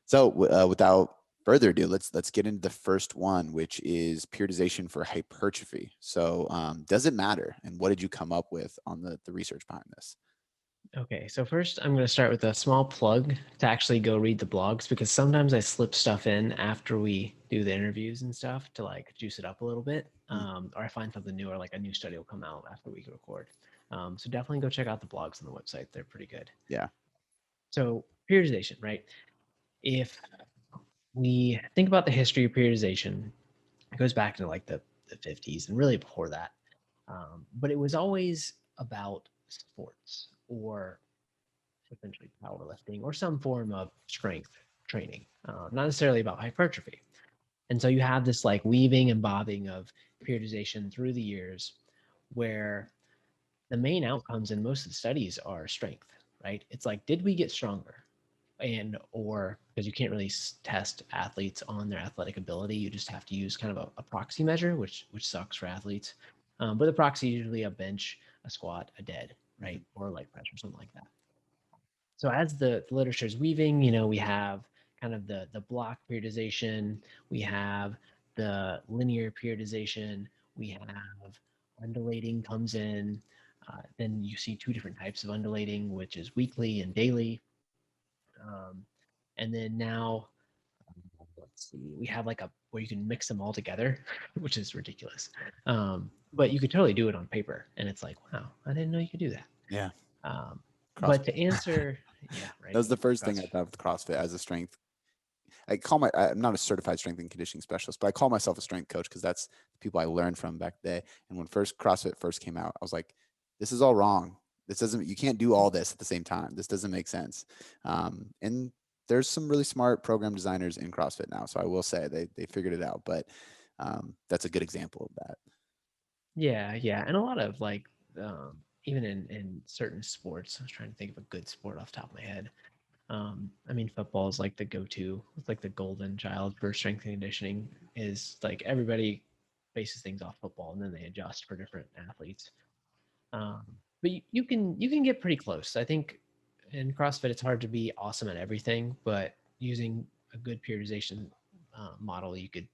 So without further ado, let's get into the first one, which is periodization for hypertrophy. So does it matter? And what did you come up with on the research behind this? Okay, so first I'm going to start with a small plug to actually go read the blogs because sometimes I slip stuff in after we do the interviews and stuff to like juice it up a little bit. Mm, Or I find something new or like a new study will come out after we record. So definitely go check out the blogs on the website. They're pretty good. yeah. So periodization, right? If we think about the history of periodization, it goes back to like the 50s and really before that. But it was always about sports or essentially powerlifting or some form of strength training, not necessarily about hypertrophy. And so you have this like weaving and bobbing of periodization through the years where the main outcomes in most of the studies are strength, right? It's like, did we get stronger? And or because you can't really test athletes on their athletic ability, you just have to use kind of a proxy measure, which sucks for athletes. But the proxy is usually a bench, a squat, a dead, Mhm. right, or leg press or something like that. So as the literature is weaving, we have kind of the block periodization, we have the linear periodization, we have undulating comes in. Then you see two different types of undulating, which is weekly and daily. Um, and then now, let's see, we have like a where you can mix them all together, which is ridiculous. But you could totally do it on paper, and it's like, wow, I didn't know you could do that. Yeah. Um, but CrossFit. to answer, yeah, That right. was the first thing I CrossFit. thought with CrossFit as a strength. I'm not a certified strength and conditioning specialist, but I call myself a strength coach because that's the people I learned from back then. And when first CrossFit first came out, I was like, this is all wrong. This doesn't, you can't do all this at the same time. This doesn't make sense. And there's some really smart program designers in CrossFit now. So I will say they figured it out, but that's a good example of that. Yeah, yeah, and a lot of like even in certain sports, I was trying to think of a good sport off the top of my head. I mean, football is like the go-to. It's like the golden child for strength and conditioning. Is like everybody bases things off football, and then they adjust for different athletes. Um, but you can get pretty close. I think in CrossFit, it's hard to be awesome at everything, but using a good periodization model, you could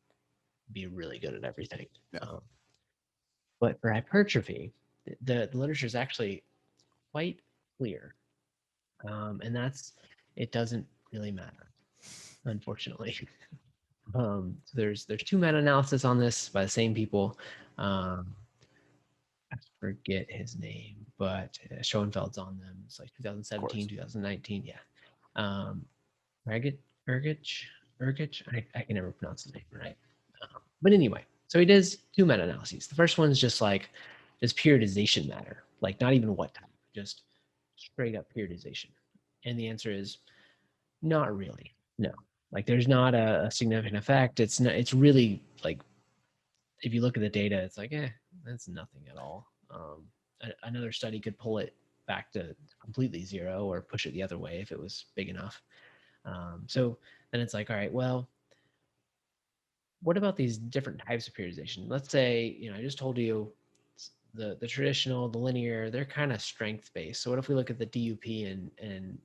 be really good at everything. Yeah. Um, but for hypertrophy, the literature is actually quite clear, and that's it doesn't really matter, unfortunately. So there's two meta analysis on this by the same people. Um, I forget his name, but Schoenfeld's on them. It's like Of 2017, course. 2019. Yeah. Um, Ergich, Ergich, Ergich. I can never pronounce his name right. But anyway, so he does two meta analyses. The first one is just like, does periodization matter? Like, not even what type, just straight up periodization. And the answer is not really. No. Like, there's not a significant effect. It's not. It's really like if you look at the data, it's like, that's nothing at all. Another study could pull it back to completely zero or push it the other way if it was big enough. So then it's like, all right, well, what about these different types of periodization? Let's say, I just told you the traditional, the linear, they're kind of strength based. So what if we look at the DUP and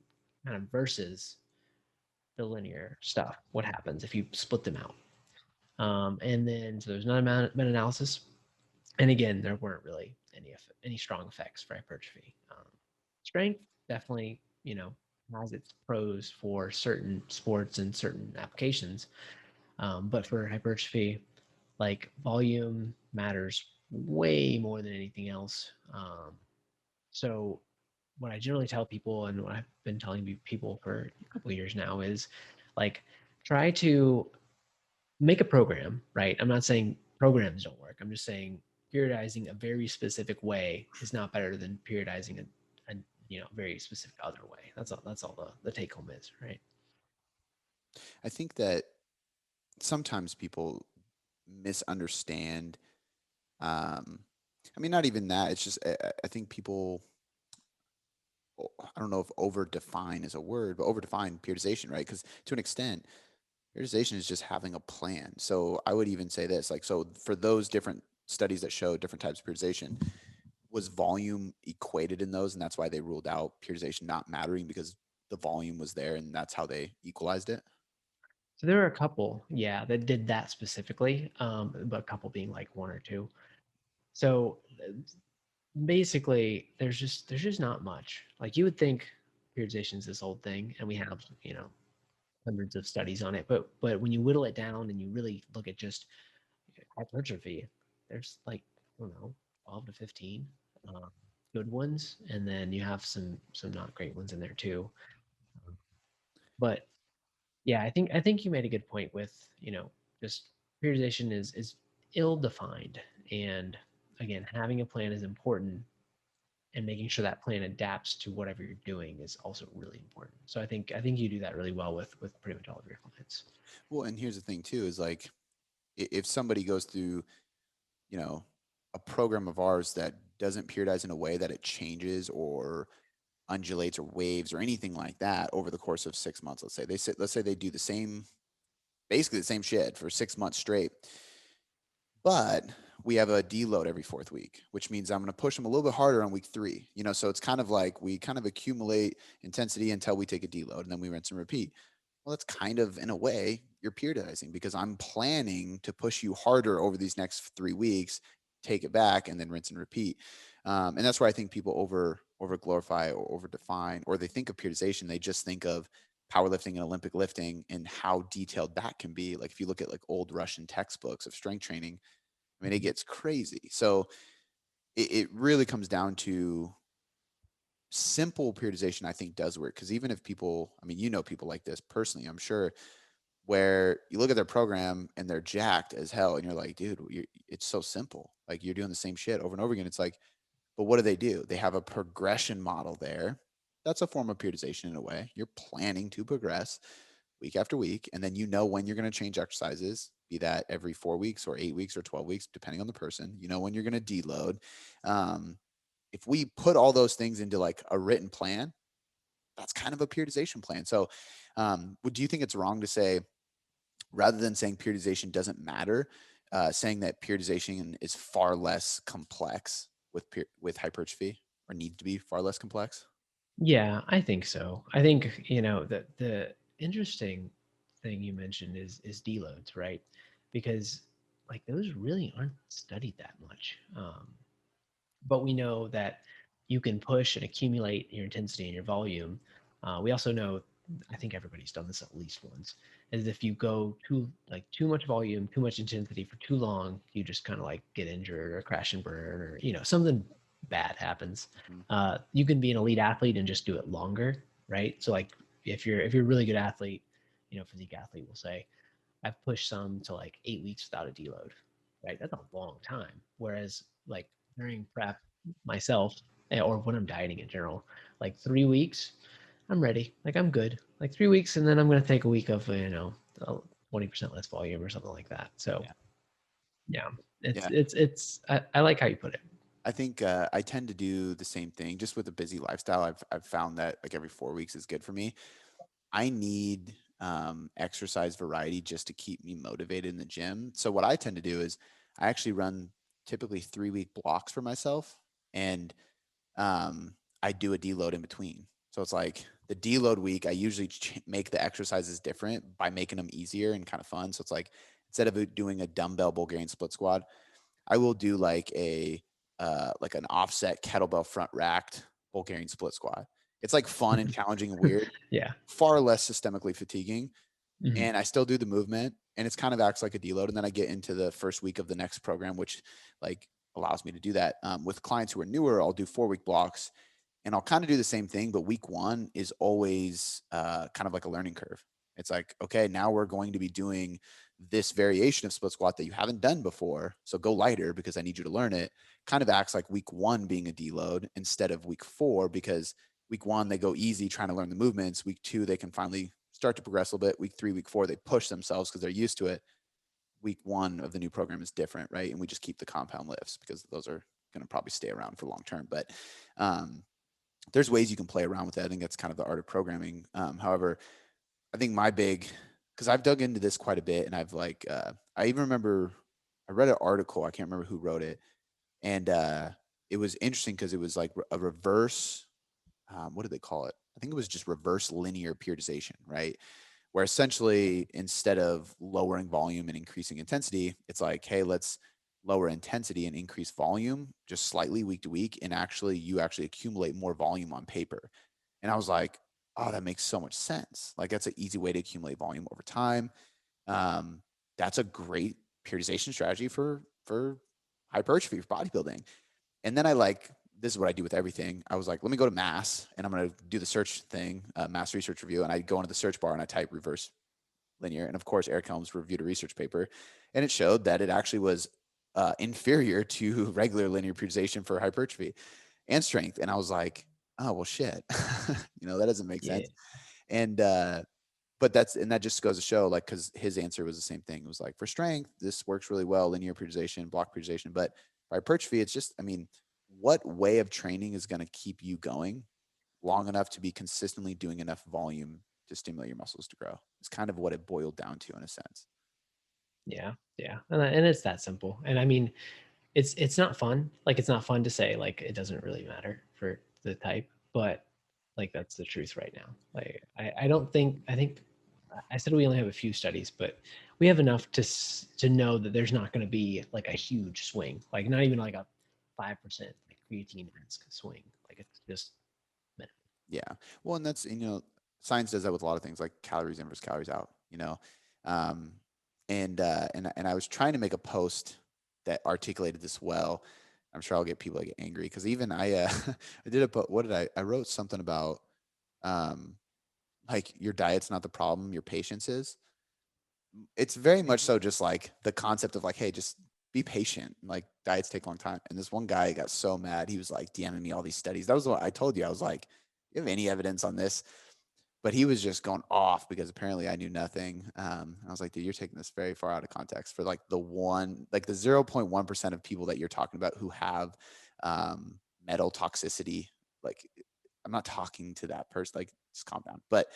kind of versus the linear stuff? What happens if you split them out? And then so there's not a meta analysis. And again, there weren't really any strong effects for hypertrophy. Strength definitely, has its pros for certain sports and certain applications. But for hypertrophy, like volume matters way more than anything else. So what I generally tell people and what I've been telling people for a couple of years now is like try to make a program, right? I'm not saying programs don't work. I'm just saying periodizing a very specific way is not better than periodizing a very specific other way. That's all the take home is, right? I think that sometimes people misunderstand. Um, I mean, not even that. It's just I think people, I don't know if over define is a word, but over define periodization, right? Because to an extent, periodization is just having a plan. So I would even say this, like, so for those different studies that show different types of periodization, was volume equated in those, and that's why they ruled out periodization not mattering because the volume was there, and that's how they equalized it. So there are a couple, yeah, that did that specifically, but a couple being like one or two. So basically, there's just not much. Like you would think periodization is this old thing, and we have hundreds of studies on it, but when you whittle it down and you really look at just hypertrophy, there's like I don't know 12 to 15 um, good ones, and then you have some not great ones in there too. Um, But yeah, I think you made a good point with just periodization is ill defined, and again, having a plan is important, and making sure that plan adapts to whatever you're doing is also really important. So I think you do that really well with pretty much all of your clients. Well, and here's the thing too is like if somebody goes through, you know, a program of ours that doesn't periodize in a way that it changes or undulates or waves or anything like that over the course of 6 months, let's say they do the same, basically the same shit for 6 months straight, but we have a deload every fourth week, which means I'm going to push them a little bit harder on week three. So it's kind of like we kind of accumulate intensity until we take a deload and then we rinse and repeat. Well, that's kind of in a way you're periodizing because I'm planning to push you harder over these next 3 weeks, take it back, and then rinse and repeat. And that's where I think people over glorify or over define, or they think of periodization, they just think of powerlifting and Olympic lifting and how detailed that can be. Like if you look at like old Russian textbooks of strength training, I mean, it Mhm. gets crazy. So it really comes down to simple periodization, I think does work. Cause even if people, I mean, people like this personally, I'm sure, where you look at their program and they're jacked as hell. And you're like, dude, it's so simple. Like you're doing the same shit over and over again. It's like, but what do? They have a progression model there. That's a form of periodization in a way. You're planning to progress week after week, and then you know when you're going to change exercises, be that every 4 weeks or 8 weeks or 12 weeks, depending on the person. You know when you're going to deload. Um, if we put all those things into like a written plan, that's kind of a periodization plan. So, do you think it's wrong to say, rather than saying periodization doesn't matter, saying that periodization is far less complex with hypertrophy, or needs to be far less complex? Yeah, I think so. I think, the interesting thing you mentioned is deloads, right? Because like those really aren't studied that much. But we know that you can push and accumulate your intensity and your volume. We also know, I think everybody's done this at least once, is if you go too much volume, too much intensity for too long, you just kind of like get injured or crash and burn, or something bad happens. Hmm. You can be an elite athlete and just do it longer, right? So like if you're a really good athlete, physique athlete will say, I've pushed some to like 8 weeks without a deload, right? That's a long time. Whereas like during prep myself, or when I'm dieting in general, like 3 weeks, I'm ready. Like I'm good. Like 3 weeks, and then I'm going to take a week of 20% less volume or something like that. So Yeah. yeah, it's Yeah. it's it's I like how you put it. I think I tend to do the same thing just with a busy lifestyle. I've found that like every 4 weeks is good for me. I need exercise variety just to keep me motivated in the gym. So what I tend to do is I actually run typically 3 week blocks for myself, and I do a deload in between. So it's like the deload week, I usually make the exercises different by making them easier and kind of fun. So it's like instead of doing a dumbbell Bulgarian split squat, I will do like an offset kettlebell front racked Bulgarian split squat. It's like fun and challenging and weird, Yeah. far less systemically fatiguing, Mhm. and I still do the movement, and it's kind of acts like a deload. And then I get into the first week of the next program, which like allows me to do that. With clients who are newer, I'll do 4 week blocks, and I'll kind of do the same thing, but week one is always kind of like a learning curve. It's like, okay, now we're going to be doing this variation of split squat that you haven't done before. So go lighter because I need you to learn it. Kind of acts like week one being a deload instead of week four, because week one, they go easy trying to learn the movements. Week two, they can finally start to progress a little bit. Week three, week four, they push themselves because they're used to it. Week one of the new program is different, right? And we just keep the compound lifts because those are going to probably stay around for long term. But um, there's ways you can play around with that. I think that's kind of the art of programming. However, I think my big, because I've dug into this quite a bit, and I even remember I read an article. I can't remember who wrote it, and it was interesting because it was like a reverse. What did they call it? I think it was just reverse linear periodization, right? where essentially instead of lowering volume and increasing intensity, it's like, hey, let's lower intensity and increase volume just slightly week to week. And actually, you actually accumulate more volume on paper. And I was like, oh, that makes so much sense. Like, that's an easy way to accumulate volume over time. Um, that's a great periodization strategy for hypertrophy, for bodybuilding. And then this is what I do with everything. I was like, let me go to Mass and I'm going to do the search thing, Mass Research Review. And I go into the search bar and I type reverse linear. And of course, Eric Helms reviewed a research paper and it showed that it actually was inferior to regular linear periodization for hypertrophy and strength. And I was like, oh, well, shit. That doesn't make Yeah. sense. And, but that just goes to show, like, because his answer was the same thing. It was like, for strength, this works really well, linear periodization, block periodization. But for hypertrophy, it's just, I mean, what way of training is going to keep you going long enough to be consistently doing enough volume to stimulate your muscles to grow? It's kind of what it boiled down to in a sense. Yeah. Yeah. And it's that simple. And I mean, it's not fun. Like it's not fun to say like it doesn't really matter for the type, but like that's the truth right now. Like I don't think I think I said we only have a few studies, but we have enough to know that there's not going to be like a huge swing, like not even like a 5% like creatine risk swing. Like it's just minimal. Yeah. Well, and science does that with a lot of things, like calories in versus calories out, Um, and I was trying to make a post that articulated this well. I'm sure I'll get people that get angry because even I did what did I wrote something about, um, like, your diet's not the problem, your patience is. It's very much Mhm. so just like the concept of like, hey, just be patient. Like, diets take a long time. And this one guy got so mad. He was like DMing me all these studies. That was what I told you. I was like, you have any evidence on this? But he was just going off because apparently I knew nothing. I was like, dude, you're taking this very far out of context for like the 0.1% of people that you're talking about who have metal toxicity. Like, I'm not talking to that person. Like, just calm down. But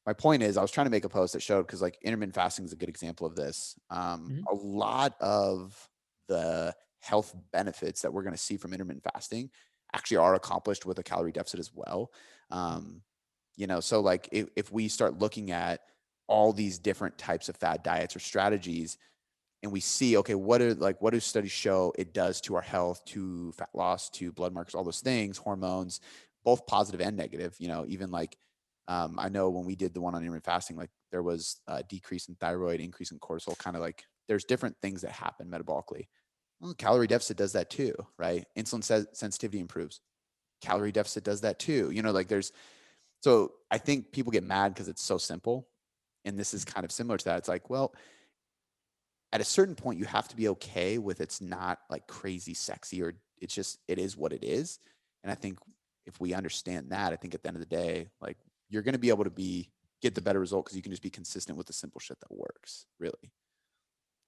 my point is, I was trying to make a post that showed, because like intermittent fasting is a good example of this. Mhm. A lot of the health benefits that we're going to see from intermittent fasting actually are accomplished with a calorie deficit as well. Um, so like if we start looking at all these different types of fad diets or strategies, and we see, okay, what do studies show it does to our health, to fat loss, to blood markers, all those things, hormones, both positive and negative. Even like, I know when we did the one on intermittent fasting, like there was a decrease in thyroid, increase in cortisol, kind of like there's different things that happen metabolically. Well, calorie deficit does that too, right? Insulin sensitivity improves. Calorie deficit does that too. Like so I think people get mad because it's so simple. And this is kind of similar to that. It's like, well, at a certain point, you have to be okay with it's not like crazy sexy, or it is what it is. And I think if we understand that, I think at the end of the day, like, you're going to be able to get the better result because you can just be consistent with the simple shit that works, really.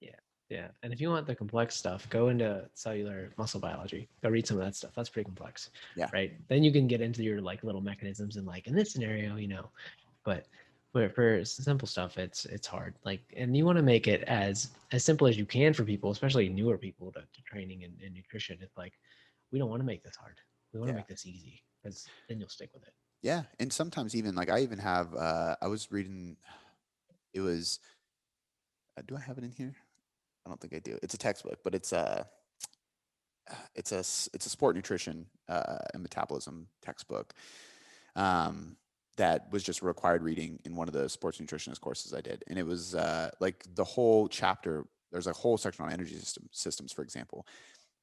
Yeah. Yeah. And if you want the complex stuff, go into cellular muscle biology. Go read some of that stuff. That's pretty complex, Yeah. right? Then you can get into your like little mechanisms and like in this scenario, but for simple stuff, it's hard. Like, and you want to make it as simple as you can for people, especially newer people to training and nutrition. It's like we don't want to make this hard. We want to Yeah. make this easy because then you'll stick with it. Yeah. And sometimes even like I even have, I was reading, it was, do I have it in here? I don't think I do. It's a textbook, but it's a sport nutrition and metabolism textbook, um, that was just required reading in one of the sports nutritionist courses I did, and it was like the whole chapter. There's a whole section on energy systems, for example,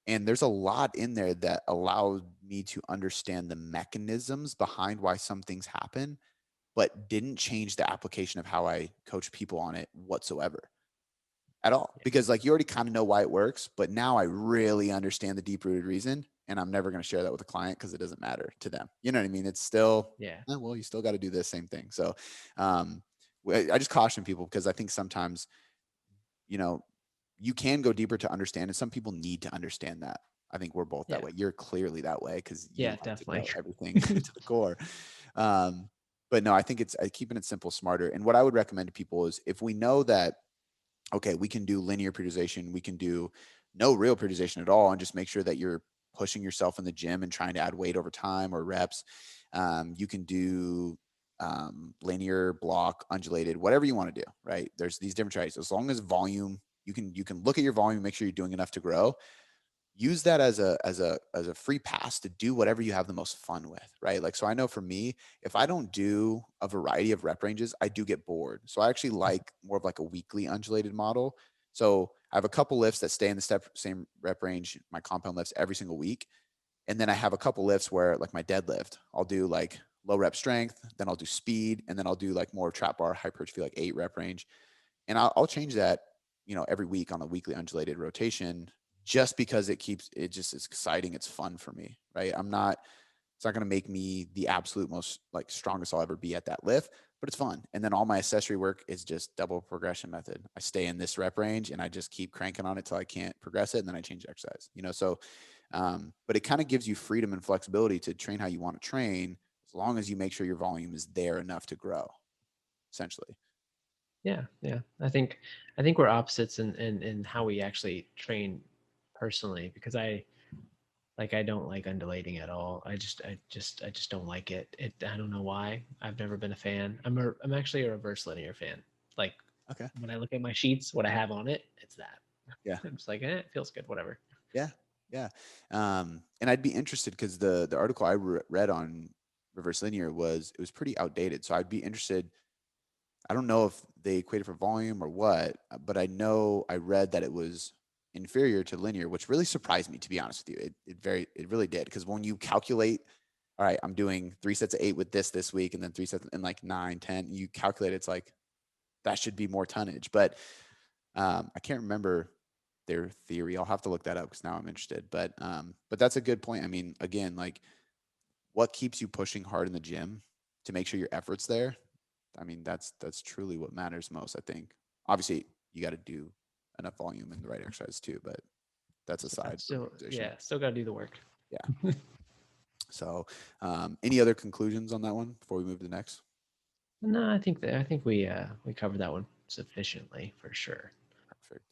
and there's a lot in there that allowed me to understand the mechanisms behind why some things happen, but didn't change the application of how I coach people on it whatsoever at all, Yeah. because like you already kind of know why it works, but now I really understand the deep rooted reason, and I'm never going to share that with a client because it doesn't matter to them. You know what I mean? It's still, Yeah. well, you still got to do the same thing. So, um, I just caution people because I think sometimes, you know, you can go deeper to understand, and some people need to understand that. I think we're both that Yeah. way. You're clearly that way because you Yeah. like to know Definitely. everything to the core. Um, but no, I think it's keeping it simple, smarter. And what I would recommend to people is, if we know that, okay, we can do linear periodization, we can do no real periodization at all, and just make sure that you're pushing yourself in the gym and trying to add weight over time or reps. You can do linear, block, undulated, whatever you want to do, right? There's these different strategies. As long as volume, you can look at your volume, make sure you're doing enough to grow. Use that as a free pass to do whatever you have the most fun with, right? Like, so I know for me, if I don't do a variety of rep ranges, I do get bored. So I actually like more of like a weekly undulated model. So I have a couple lifts that stay in the same rep range, my compound lifts every single week. And then I have a couple lifts where, like my deadlift, I'll do like low rep strength, then I'll do speed, and then I'll do like more trap bar hypertrophy, like 8 rep range. And I'll change that, every week on a weekly undulated rotation, just because it just is exciting. It's fun for me, right? It's not going to make me the absolute most like strongest I'll ever be at that lift, but it's fun. And then all my accessory work is just double progression method. I stay in this rep range and I just keep cranking on it till I can't progress it. And then I change exercise, so, but it kind of gives you freedom and flexibility to train how you want to train, as long as you make sure your volume is there enough to grow, essentially. Yeah, yeah. I think we're opposites in how we actually train personally, because I don't like undulating at all. I just don't like it. I don't know why. I've never been a fan. I'm actually a reverse linear fan. Like, Okay. when I look at my sheets, what I have on it, it's that. Yeah. I'm just like, it feels good, whatever. Yeah, yeah. And I'd be interested because the article I read on reverse linear was pretty outdated. So I'd be interested. I don't know if they equated for volume or what, but I know I read that it was inferior to linear, which really surprised me, to be honest with you. It really did, because when you calculate, all right, I'm doing 3 sets of 8 with this week, and then 3 sets in like 9, 10. You calculate, it's like that should be more tonnage, but I can't remember their theory. I'll have to look that up because now I'm interested. But that's a good point. I mean, again, like, what keeps you pushing hard in the gym to make sure your effort's there? I mean, that's truly what matters most, I think. Obviously, you got to do enough volume and the right exercise too, but that's aside for Still, periodization. yeah, still got to do the work. Yeah. So, any other conclusions on that one before we move to the next? No, I think we covered that one sufficiently for sure. Perfect.